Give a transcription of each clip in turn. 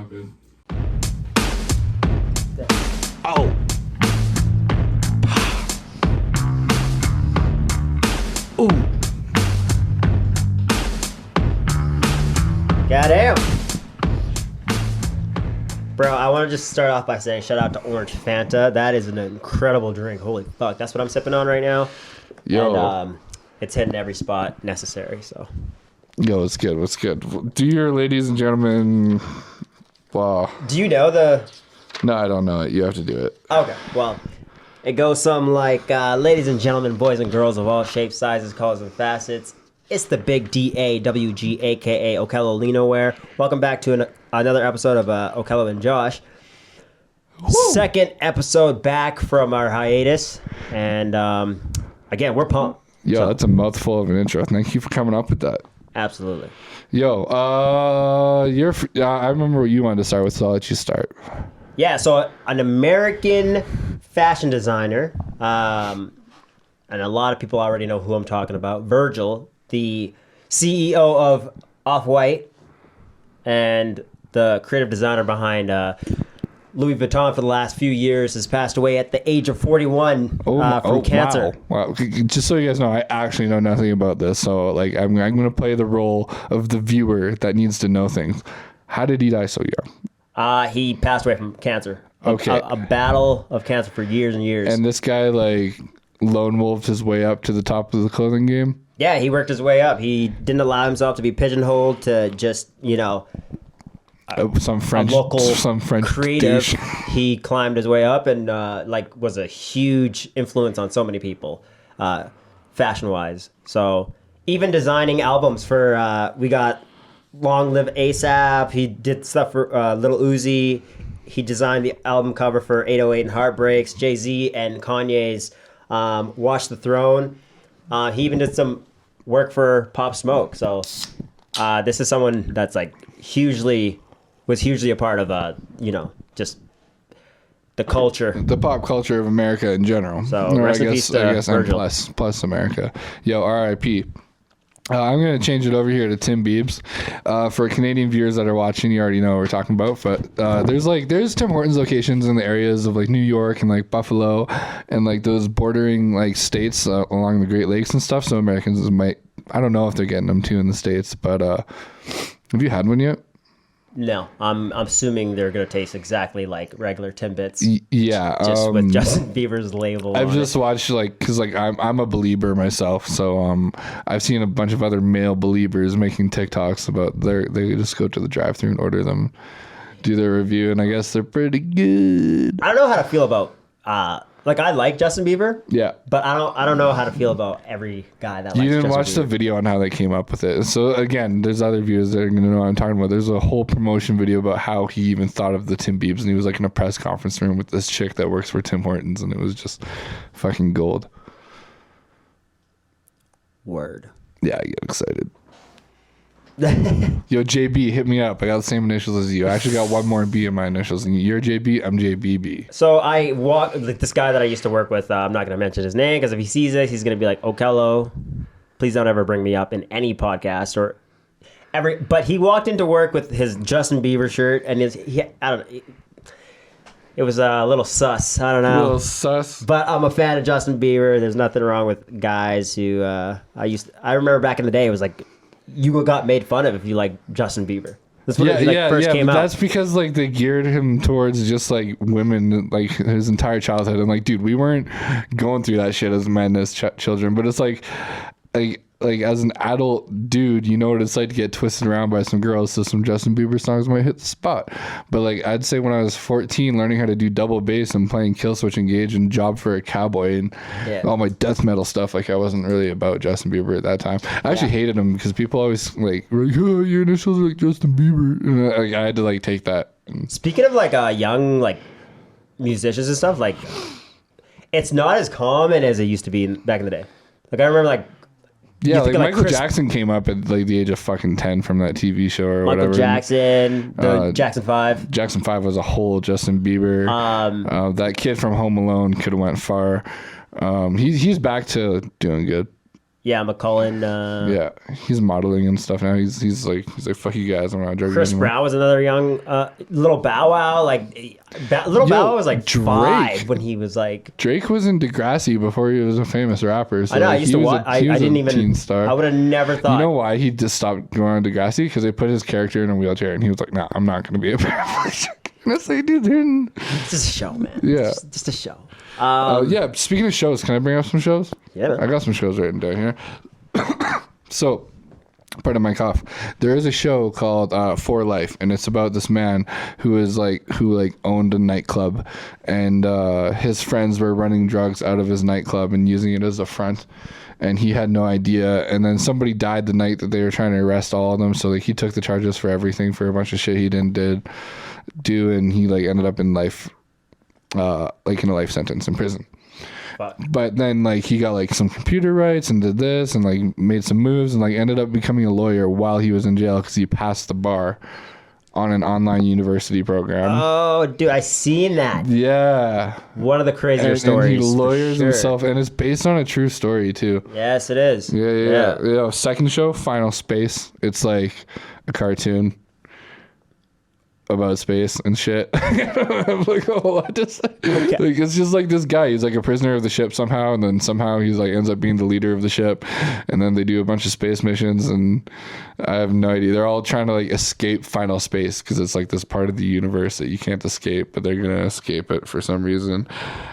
jump in. Oh. Ooh. Goddamn. Bro, I want to just start off by saying shout out to Orange Fanta. That is an incredible drink. Holy fuck. That's what I'm sipping on right now. Yo. And it's hitting every spot necessary, so. Yo, what's good? What's good? Do your ladies and gentlemen... Wow. Do you know the... No, I don't know it. You have to do it. Okay, well, it goes something like, ladies and gentlemen, boys and girls of all shapes, sizes, colors, and facets. It's the big DAWG, a.k.a. Okello LINO WEAR. Welcome back to another episode of Okello and Josh. Woo. Second episode back from our hiatus. And, again, we're pumped. Yo, that's a mouthful of an intro. Thank you for coming up with that. Absolutely. Yo, I remember what you wanted to start with, so I'll let you start. Yeah, so an American fashion designer, and a lot of people already know who I'm talking about, Virgil, the CEO of Off-White and the creative designer behind Louis Vuitton for the last few years, has passed away at the age of 41 from cancer. Wow. Just so you guys know, I actually know nothing about this, so like I'm going to play the role of the viewer that needs to know things. How did he die so young? He passed away from cancer. Okay. A battle of cancer for years and years. And this guy, like, lone wolfed his way up to the top of the clothing game? Yeah, he worked his way up. He didn't allow himself to be pigeonholed to just, some French creative. douche. He climbed his way up and, was a huge influence on so many people, fashion-wise. So, even designing albums for, we got Long Live ASAP. He did stuff for Lil Uzi. He designed the album cover for 808 and Heartbreaks, Jay-Z and Kanye's Watch the Throne. He even did some work for Pop Smoke. So this is someone that's like was hugely a part of, just the culture. The pop culture of America in general. So rest in peace to Virgil. And plus America. Yo, R.I.P. I'm going to change it over here to Tim Biebs. For Canadian viewers that are watching, you already know what we're talking about. But there's Tim Hortons locations in the areas of like New York and like Buffalo and like those bordering like states along the Great Lakes and stuff. So Americans might, I don't know if they're getting them too in the States. But have you had one yet? No, I'm assuming they're gonna taste exactly like regular Timbits. Yeah, just with Justin Bieber's label. I've just watched because I'm a believer myself, so I've seen a bunch of other male believers making TikToks about they just go to the drive-thru and order them, do their review, and I guess they're pretty good. I don't know how to feel about I like Justin Bieber. Yeah, but I don't know how to feel about every guy that. You likes didn't Justin watch Bieber. the video on how they came up with it. So again, there's other viewers that are gonna know what I'm talking about. There's a whole promotion video about how he even thought of the Tim Biebs, and he was like in a press conference room with this chick that works for Tim Hortons, and it was just fucking gold. Word. Yeah, I get excited. Yo, JB, hit me up. I got the same initials as you. I actually got one more B in my initials. And you're JB, I'm JBB. So I walk like this guy that I used to work with. I'm not going to mention his name because if he sees this, he's going to be like, Okello, please don't ever bring me up in any podcast or every. But he walked into work with his Justin Bieber shirt and I don't know. It was a little sus. I don't know. A little sus. But I'm a fan of Justin Bieber. There's nothing wrong with guys who I remember back in the day. It was like. You got made fun of if you like Justin Bieber. That's when it first came out. That's because like they geared him towards just like women like his entire childhood. And like, dude, we weren't going through that shit as men as children. But it's like as an adult dude, you know what it's like to get twisted around by some girls. So some Justin Bieber songs might hit the spot. But like I'd say when I was 14, learning how to do double bass and playing Killswitch Engage and Job for a Cowboy and all my death metal stuff, like I wasn't really about Justin Bieber at that time. I actually hated him because people always were like, oh, your initials are like Justin Bieber. And I had to like take that. Speaking of like young like musicians and stuff, like it's not as common as it used to be back in the day. Like I remember like. Yeah, like Michael Jackson came up at like the age of fucking 10 from that TV show or whatever. Michael Jackson, the Jackson 5. Jackson 5 was a whole Justin Bieber. That kid from Home Alone could have went far. He's back to doing good. Yeah, McCullen. Yeah, he's modeling and stuff now. He's like fuck you guys, I'm not drug you Chris anymore. Brown was another young little Bow Wow. Like little Bow Wow was like Drake. 5 when he was like. Drake was in Degrassi before he was a famous rapper. So I know. like, I used to watch. I didn't even. teen star. I would have never thought. You know why he just stopped going on Degrassi? Because they put his character in a wheelchair, and he was like, "Nah, I'm not going to be a paraplegic." And it's like, dude, It's just a show, man. Yeah. Just a show. yeah. Speaking of shows, can I bring up some shows? Yeah, man. I got some shows written down here. So, pardon my cough. There is a show called For Life, and it's about this man who owned a nightclub, and his friends were running drugs out of his nightclub and using it as a front, and he had no idea. And then somebody died the night that they were trying to arrest all of them, so like he took the charges for everything for a bunch of shit he didn't do, and he like ended up in life, like in a life sentence in prison. But then like he got like some computer rights and did this and like made some moves and like ended up becoming a lawyer while he was in jail because he passed the bar on an online university program. Oh, dude, I seen that. Yeah. One of the crazier And stories. he lawyers for sure. himself, and it's based on a true story too. Yes, it is. Yeah. Second show, Final Space. It's like a cartoon about space and shit. I'm like, oh, I just like it's just like this guy. He's like a prisoner of the ship somehow, and then somehow he's like ends up being the leader of the ship, and then they do a bunch of space missions, and I have no idea. They're all trying to like escape final space because it's like this part of the universe that you can't escape, but they're gonna escape it for some reason.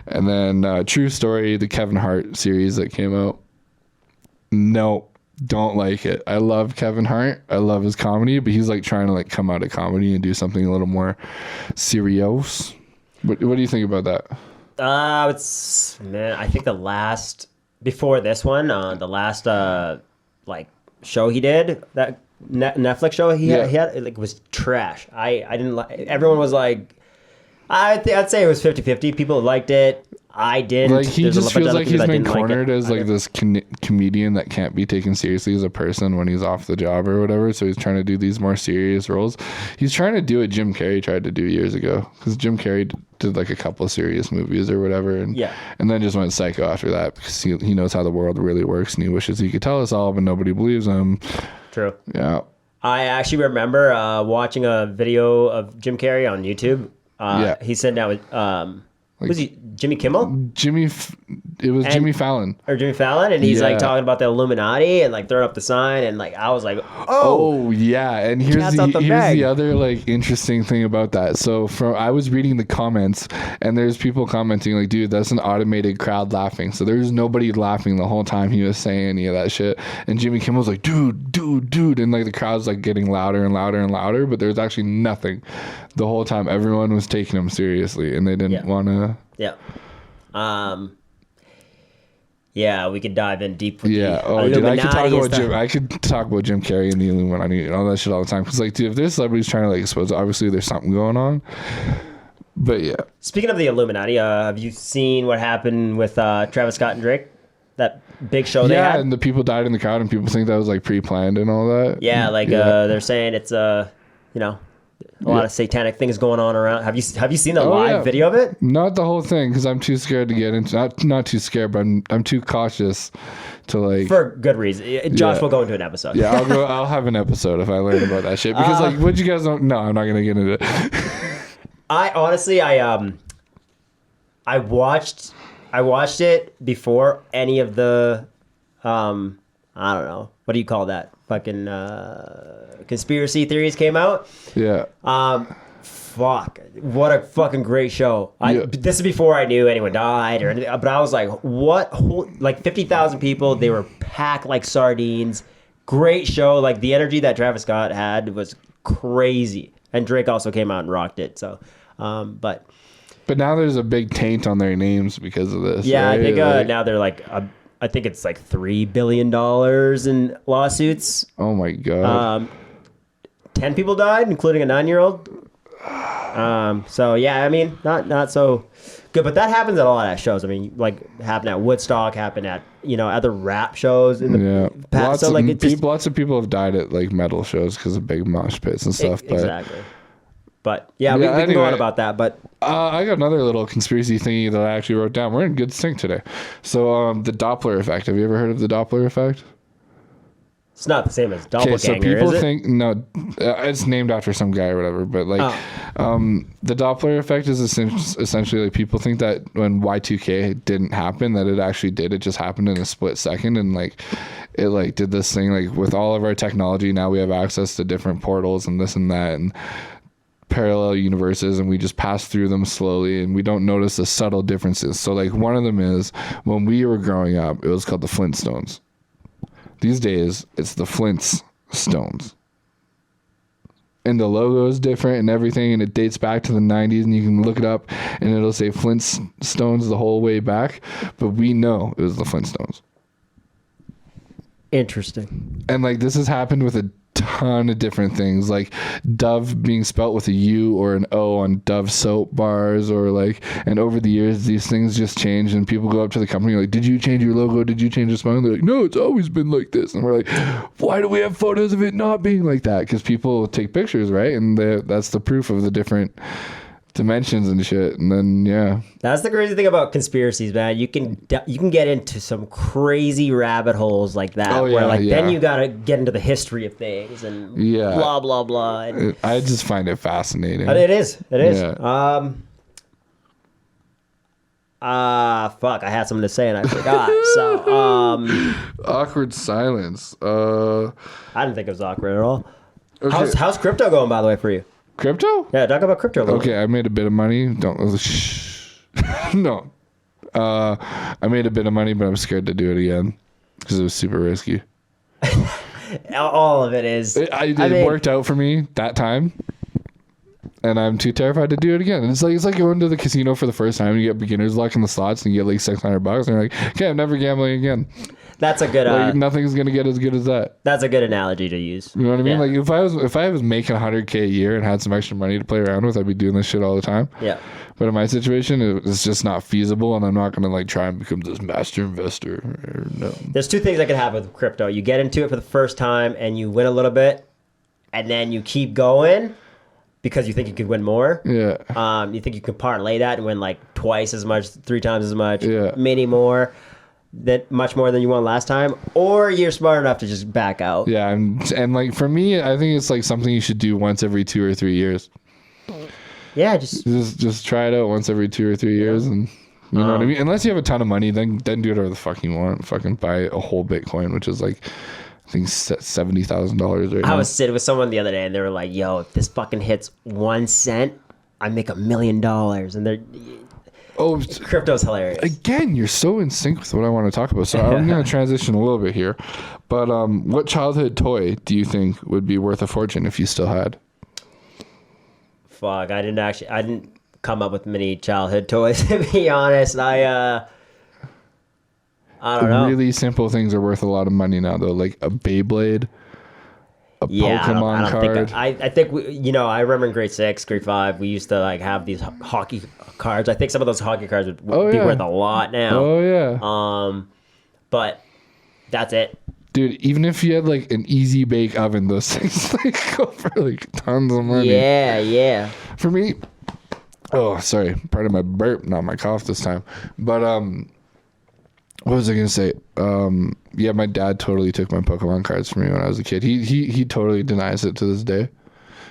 And then True Story, the Kevin Hart series that came out. No. Don't like it. I love Kevin Hart. I love his comedy, but he's like trying to like come out of comedy and do something a little more serious. What do you think about that? I think before this one, the last like show he did, that Netflix show he had it like was trash. I didn't like. Everyone was like, I'd say it was 50-50. People liked it. I didn't. Like he There's just feels like he's been cornered as like this comedian that can't be taken seriously as a person when he's off the job or whatever. So he's trying to do these more serious roles. He's trying to do what Jim Carrey tried to do years ago, because Jim Carrey did like a couple of serious movies or whatever, and then just went psycho after that because he knows how the world really works and he wishes he could tell us all, but nobody believes him. True. Yeah. I actually remember watching a video of Jim Carrey on YouTube. He's sitting down with was he Jimmy Kimmel? Jimmy Fallon. Or Jimmy Fallon, and he's like talking about the Illuminati and like throwing up the sign, and like I was like, oh yeah. And here's the other like interesting thing about that. So I was reading the comments, and there's people commenting like, dude, that's an automated crowd laughing. So there's nobody laughing the whole time he was saying any of that shit. And Jimmy Kimmel's like, dude, and like the crowd's like getting louder and louder and louder, but there's actually nothing the whole time. Everyone was taking him seriously, and they didn't want to. Yeah. Yeah, we could dive in deep with the Illuminati. I could talk about Jim Carrey and the Illuminati and all that shit all the time. Because like, dude, if there's celebrities trying to like expose, obviously there's something going on. But yeah. Speaking of the Illuminati, have you seen what happened with Travis Scott and Drake? That big show they had? Yeah, and the people died in the crowd, and people think that was like pre-planned and all that. Yeah, they're saying it's a lot of satanic things going on around. Have you seen the live video of it? Not the whole thing, because I'm too scared to get into. Not too scared, but I'm too cautious to like. For good reason. Josh will go into an episode. Yeah, I'll have an episode if I learn about that shit. Because like, what you guys don't know, I'm not gonna get into it. I honestly, I watched it before any of the, I don't know, what do you call that? Fucking conspiracy theories came out. Yeah. Fuck. What a fucking great show. This is before I knew anyone died or anything, but I was like, what? Like 50,000 people. They were packed like sardines. Great show. Like the energy that Travis Scott had was crazy. And Drake also came out and rocked it. So, but now there's a big taint on their names because of this. Yeah, right? I think now they're like, I think it's like $3 billion in lawsuits. Oh my God. 10 people died, including a 9-year-old. So yeah, I mean, not so good, but that happens at a lot of shows. I mean, like happened at Woodstock, happened at other rap shows in the past. Lots of people have died at like metal shows because of big mosh pits and stuff. But exactly. But yeah, we can go on about that. But I got another little conspiracy thingy that I actually wrote down. We're in good sync today. So the Doppler effect. Have you ever heard of the Doppler effect? it's not the same as doppelganger, So people is it? think it's named after some guy or whatever. But like, the Doppler effect is essentially like people think that when Y2K didn't happen, that it actually did. It just happened in a split second, and like it like did this thing. Like with all of our technology now, we have access to different portals and this and that and parallel universes, and we just pass through them slowly, and we don't notice the subtle differences. So like one of them is when we were growing up, it was called the Flintstones. These days, it's the Flintstones. And the logo is different and everything, and it dates back to the 90s, and you can look it up, and it'll say Flintstones the whole way back, but we know it was the Flintstones. Interesting. And like this has happened with a ton of different things, like Dove being spelt with a U or an O on Dove soap bars, or like, and over the years these things just change, and people go up to the company like, did you change your logo, did you change the spelling? They're like, no, it's always been like this. And we're like, why do we have photos of it not being like that? Because people take pictures, right? And that's the proof of the different dimensions and shit. And then that's the crazy thing about conspiracies, man. You can get into some crazy rabbit holes like that, where like then you gotta get into the history of things and blah blah blah. And I just find it fascinating. But it is Yeah. Fuck, I had something to say and I forgot. So awkward silence. I didn't think it was awkward at all. Okay. How's crypto going, by the way, for you? Crypto? Yeah, talk about crypto a little bit. I made a bit of money. Don't shh. No. I made a bit of money, but I'm scared to do it again because it was super risky. All of it is. It worked out for me that time, and I'm too terrified to do it again. And it's like going to the casino for the first time. And you get beginner's luck in the slots, and you get like $600, and you're like, okay, I'm never gambling again. That's a good. Like nothing's gonna get as good as that. That's a good analogy to use. You know what I mean? Like if I was making $100K a year and had some extra money to play around with, I'd be doing this shit all the time. Yeah. But in my situation, it's just not feasible, and I'm not gonna like try and become this master investor. No. There's two things that can happen with crypto. You get into it for the first time and you win a little bit, and then you keep going because you think you could win more. Yeah. You think you could parlay that and win like twice as much, 3 times as much, Yeah. maybe more. That much more than you won last time, or you're smart enough to just back out. Yeah, and like for me, I think it's like something you should do once every 2 or 3 years. Yeah, just try it out once every 2 or 3 years, and you know what I mean. Unless you have a ton of money, then do whatever the fuck you want. Fucking buy a whole Bitcoin, which is like I think $70,000 right now. I was sitting with someone the other day, and they were like, "Yo, if this fucking hits 1 cent, I make $1 million." And they're crypto's hilarious. Again, you're so in sync with what I want to talk about. So I'm going to transition a little bit here. But what childhood toy do you think would be worth a fortune if you still had? Fuck, I didn't come up with many childhood toys, to be honest. I don't know. Really simple things are worth a lot of money now, though. Like a Beyblade, a Pokemon card. I think I remember in grade 6, grade 5, we used to like have these hockey cards. I think some of those hockey cards would be worth a lot now. Oh yeah. But that's it. Dude, even if you had like an easy bake oven, those things like go for like tons of money. Yeah. For me, oh sorry, part of my burp, not my cough this time. But what was I gonna say? Yeah, my dad totally took my Pokemon cards from me when I was a kid. He totally denies it to this day.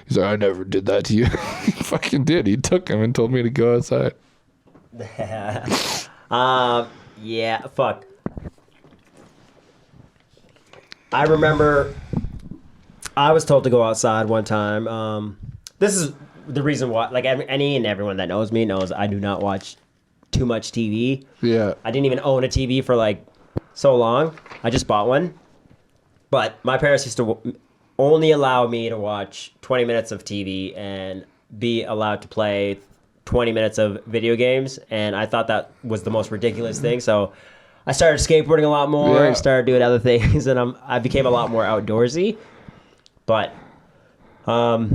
He's like, I never did that to you. He fucking did. He took them and told me to go outside. Yeah, fuck. I remember I was told to go outside one time. This is the reason why, like any and everyone that knows me knows I do not watch too much TV. Yeah. I didn't even own a TV for like so long. I just bought one. But my parents used to only allow me to watch 20 minutes of TV and be allowed to play 20 minutes of video games. And I thought that was the most ridiculous thing. So I started skateboarding a lot more and started doing other things. And I became a lot more outdoorsy. But I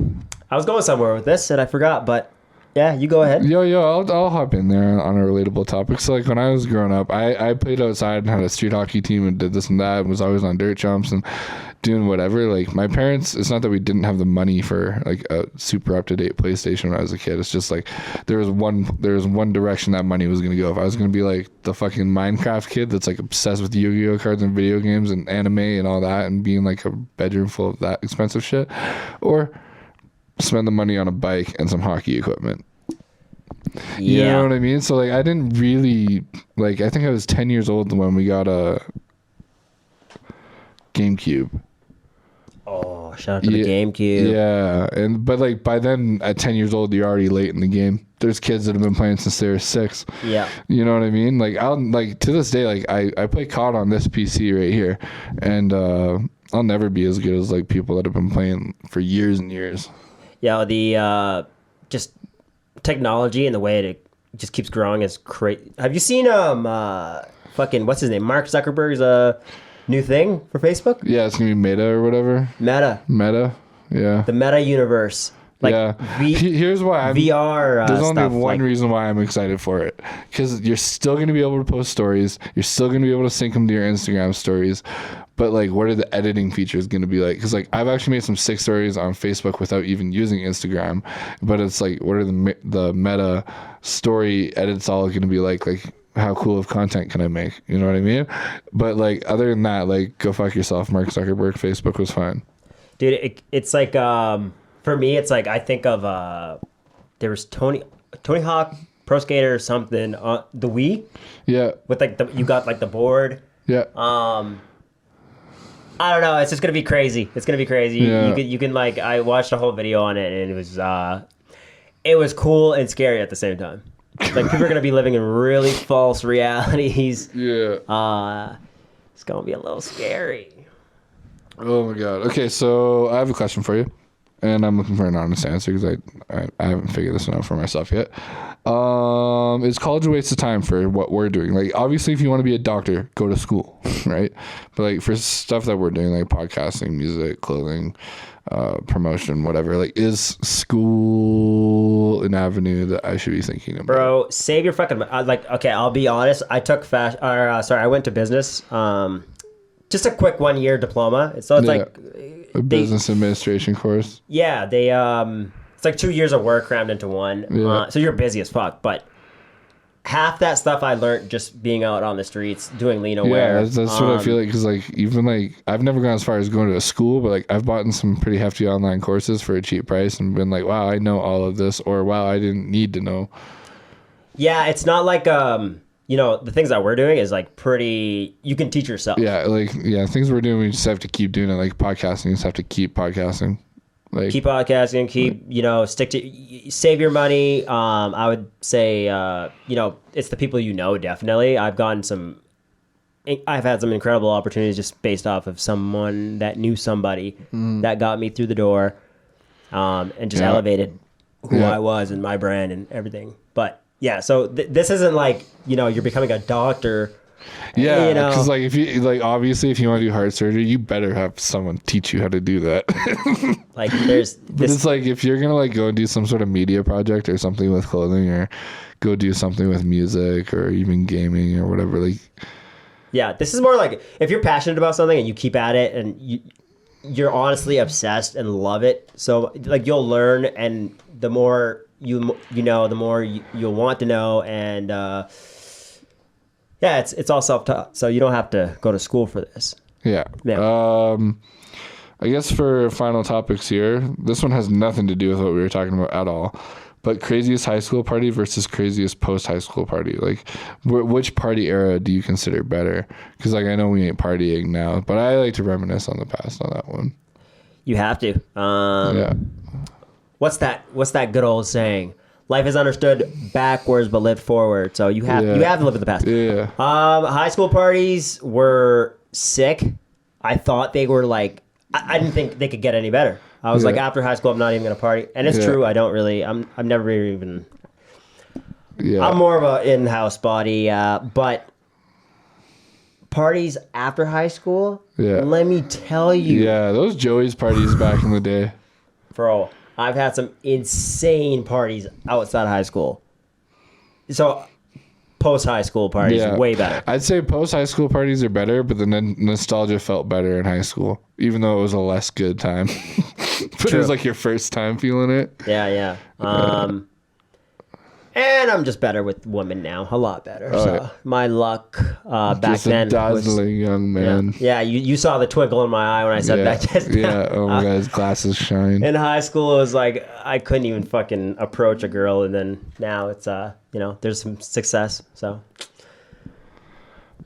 was going somewhere with this and I forgot. But yeah, you go ahead. I'll hop in there on a relatable topic. So like when I was growing up, I played outside and had a street hockey team and did this and that and was always on dirt jumps. And doing whatever. Like my parents, it's not that we didn't have the money for like a super up to date PlayStation when I was a kid. It's just like there was one direction that money was gonna go. If I was gonna be like the fucking Minecraft kid that's like obsessed with Yu-Gi-Oh cards and video games and anime and all that, and being like a bedroom full of that expensive shit, or spend the money on a bike and some hockey equipment. You know what I mean? So like I didn't really like, I think I was 10 years old when we got a GameCube. Oh, shout out to the GameCube. Yeah. But like by then at 10 years old, you're already late in the game. There's kids that have been playing since they were 6. Yeah. You know what I mean? Like I'll like to this day, like I play COD on this PC right here, and I'll never be as good as like people that have been playing for years and years. Yeah, the just technology and the way it just keeps growing is crazy. Have you seen fucking what's his name, Mark Zuckerberg's new thing for Facebook? Yeah, it's gonna be Meta or whatever. Meta. Yeah, the Meta universe. Like here's why VR. There's only one reason why I'm excited for it, because you're still gonna be able to post stories. You're still gonna be able to sync them to your Instagram stories. But like, what are the editing features going to be like? Because like, I've actually made some sick stories on Facebook without even using Instagram. But it's like, what are the meta story edits all going to be like? Like, how cool of content can I make? You know what I mean? But like, other than that, like, go fuck yourself, Mark Zuckerberg. Facebook was fine. Dude, it's like for me, it's like I think of there was Tony Hawk Pro Skater or something, the Wii. Yeah. With like you got like the board. Yeah. I don't know. It's just gonna be crazy. It's gonna be crazy. Yeah. You can like, I watched a whole video on it, and it was cool and scary at the same time. Like people are gonna be living in really false realities. Yeah. It's gonna be a little scary. Oh my god. Okay, so I have a question for you, and I'm looking for an honest answer because I haven't figured this one out for myself yet. Is college a waste of time for what we're doing? Like, obviously, if you want to be a doctor, go to school, right? But like for stuff that we're doing, like podcasting, music, clothing, promotion, whatever, like, is school an avenue that I should be thinking about? Bro, save your fucking like. Okay, I'll be honest. I took I went to business. Just a quick 1-year diploma. So it's like a business administration course. Yeah, they it's like 2 years of work crammed into one. Yeah. So you're busy as fuck. But half that stuff I learned just being out on the streets doing LINO wear. Yeah, that's what I feel like. Because like, even like, I've never gone as far as going to a school, but like I've bought in some pretty hefty online courses for a cheap price and been like, wow, I know all of this, or wow, I didn't need to know. Yeah, it's not like you know, the things that we're doing is like pretty, you can teach yourself. Yeah, like, yeah, things we're doing, we just have to keep doing it. Like podcasting, you just have to keep podcasting. Like, keep podcasting, keep, you know, save your money. I would say, you know, it's the people you know, definitely. I've had some incredible opportunities just based off of someone that knew somebody that got me through the door, and just elevated who I was and my brand and everything. But yeah, so this isn't like, you know, you're becoming a doctor. Yeah, you know, because like, if you like, obviously, if you want to do heart surgery, you better have someone teach you how to do that. Like, there's but it's like, if you're gonna like go and do some sort of media project or something with clothing, or go do something with music or even gaming or whatever, like, yeah, this is more like if you're passionate about something and you keep at it and you're honestly obsessed and love it. So like, you'll learn, and the more you know, the more you'll want to know, and yeah, it's all self-taught, so you don't have to go to school for this. Yeah. I guess for final topics here, this one has nothing to do with what we were talking about at all, but craziest high school party versus craziest post-high school party. Like, which party era do you consider better? Because like, I know we ain't partying now, but I like to reminisce on the past on that one. You have to. Yeah. What's that good old saying? Life is understood backwards but lived forward. So you have to live in the past. Yeah. High school parties were sick. I thought they were like, I didn't think they could get any better. I was like, after high school, I'm not even gonna party, and it's true. I don't really. I'm never even. Yeah. I'm more of a in-house body, but parties after high school. Yeah. Let me tell you. Yeah, those Joey's parties back in the day. Bro, I've had some insane parties outside of high school. So post high school parties way better. I'd say post high school parties are better, but the nostalgia felt better in high school, even though it was a less good time. But it was like your first time feeling it. Yeah. And I'm just better with women now, a lot better. So my luck back just then a dazzling young man. Yeah, you saw the twinkle in my eye when I said that just now. Yeah, oh my God, his glasses shine. In high school, it was like I couldn't even fucking approach a girl, and then now it's there's some success. So,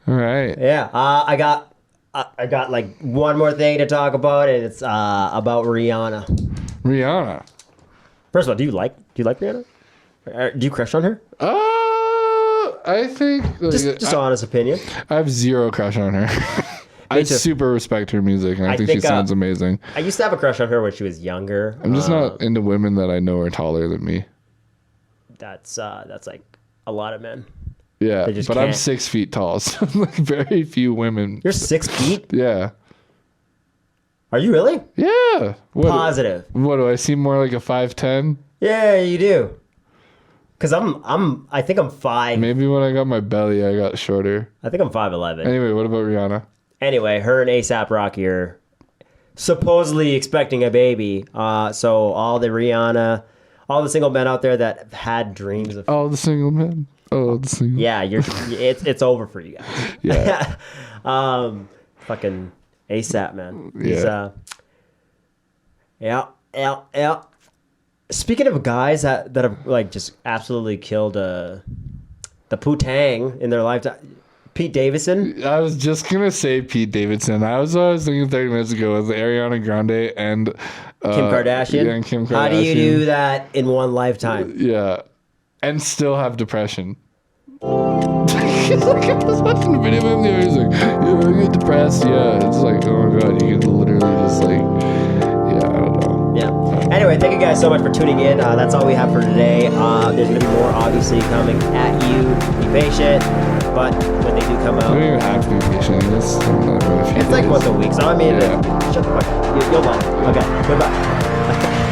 all right. Yeah, I got like one more thing to talk about, and it's about Rihanna. Rihanna. First of all, do you like Rihanna? Do you crush on her? I think Just honest opinion. I have zero crush on her. I super respect her music, and I think she sounds amazing. I used to have a crush on her when she was younger. I'm just not into women that I know are taller than me. That's like a lot of men. Yeah, but I'm 6 feet tall, so like very few women. You're 6 feet? Yeah. Are you really? Yeah. Positive. What do I seem more like a 5'10"? Yeah, you do. Cause I think I'm 5. Maybe when I got my belly, I got shorter. I think I'm 5'11". Anyway, what about Rihanna? Anyway, her and A$AP Rocky are supposedly expecting a baby. So all the single men out there that have had dreams of all the single men. Oh, the single. Yeah, it's over for you guys. Yeah. Fucking A$AP, man. Yeah. Yeah. Speaking of guys that have like just absolutely killed the poo-tang in their lifetime, Pete Davidson. I was just gonna say Pete Davidson. I was thinking 30 minutes ago with Ariana Grande and Kim Kardashian. Yeah, and Kim Kardashian. How do you do that in one lifetime? Yeah, and still have depression. Like, I was watching a video of him the other day. He's like, you get depressed. Yeah, it's like, oh my God, you could literally just like, yeah, I don't know. Yeah. Anyway, thank you guys so much for tuning in. That's all we have for today. There's going to be more, obviously, coming at you. Be patient. But when they do come out... We don't even have to be patient. It's like once a week. So, I mean, shut the fuck up. You'll love it. Okay. Goodbye.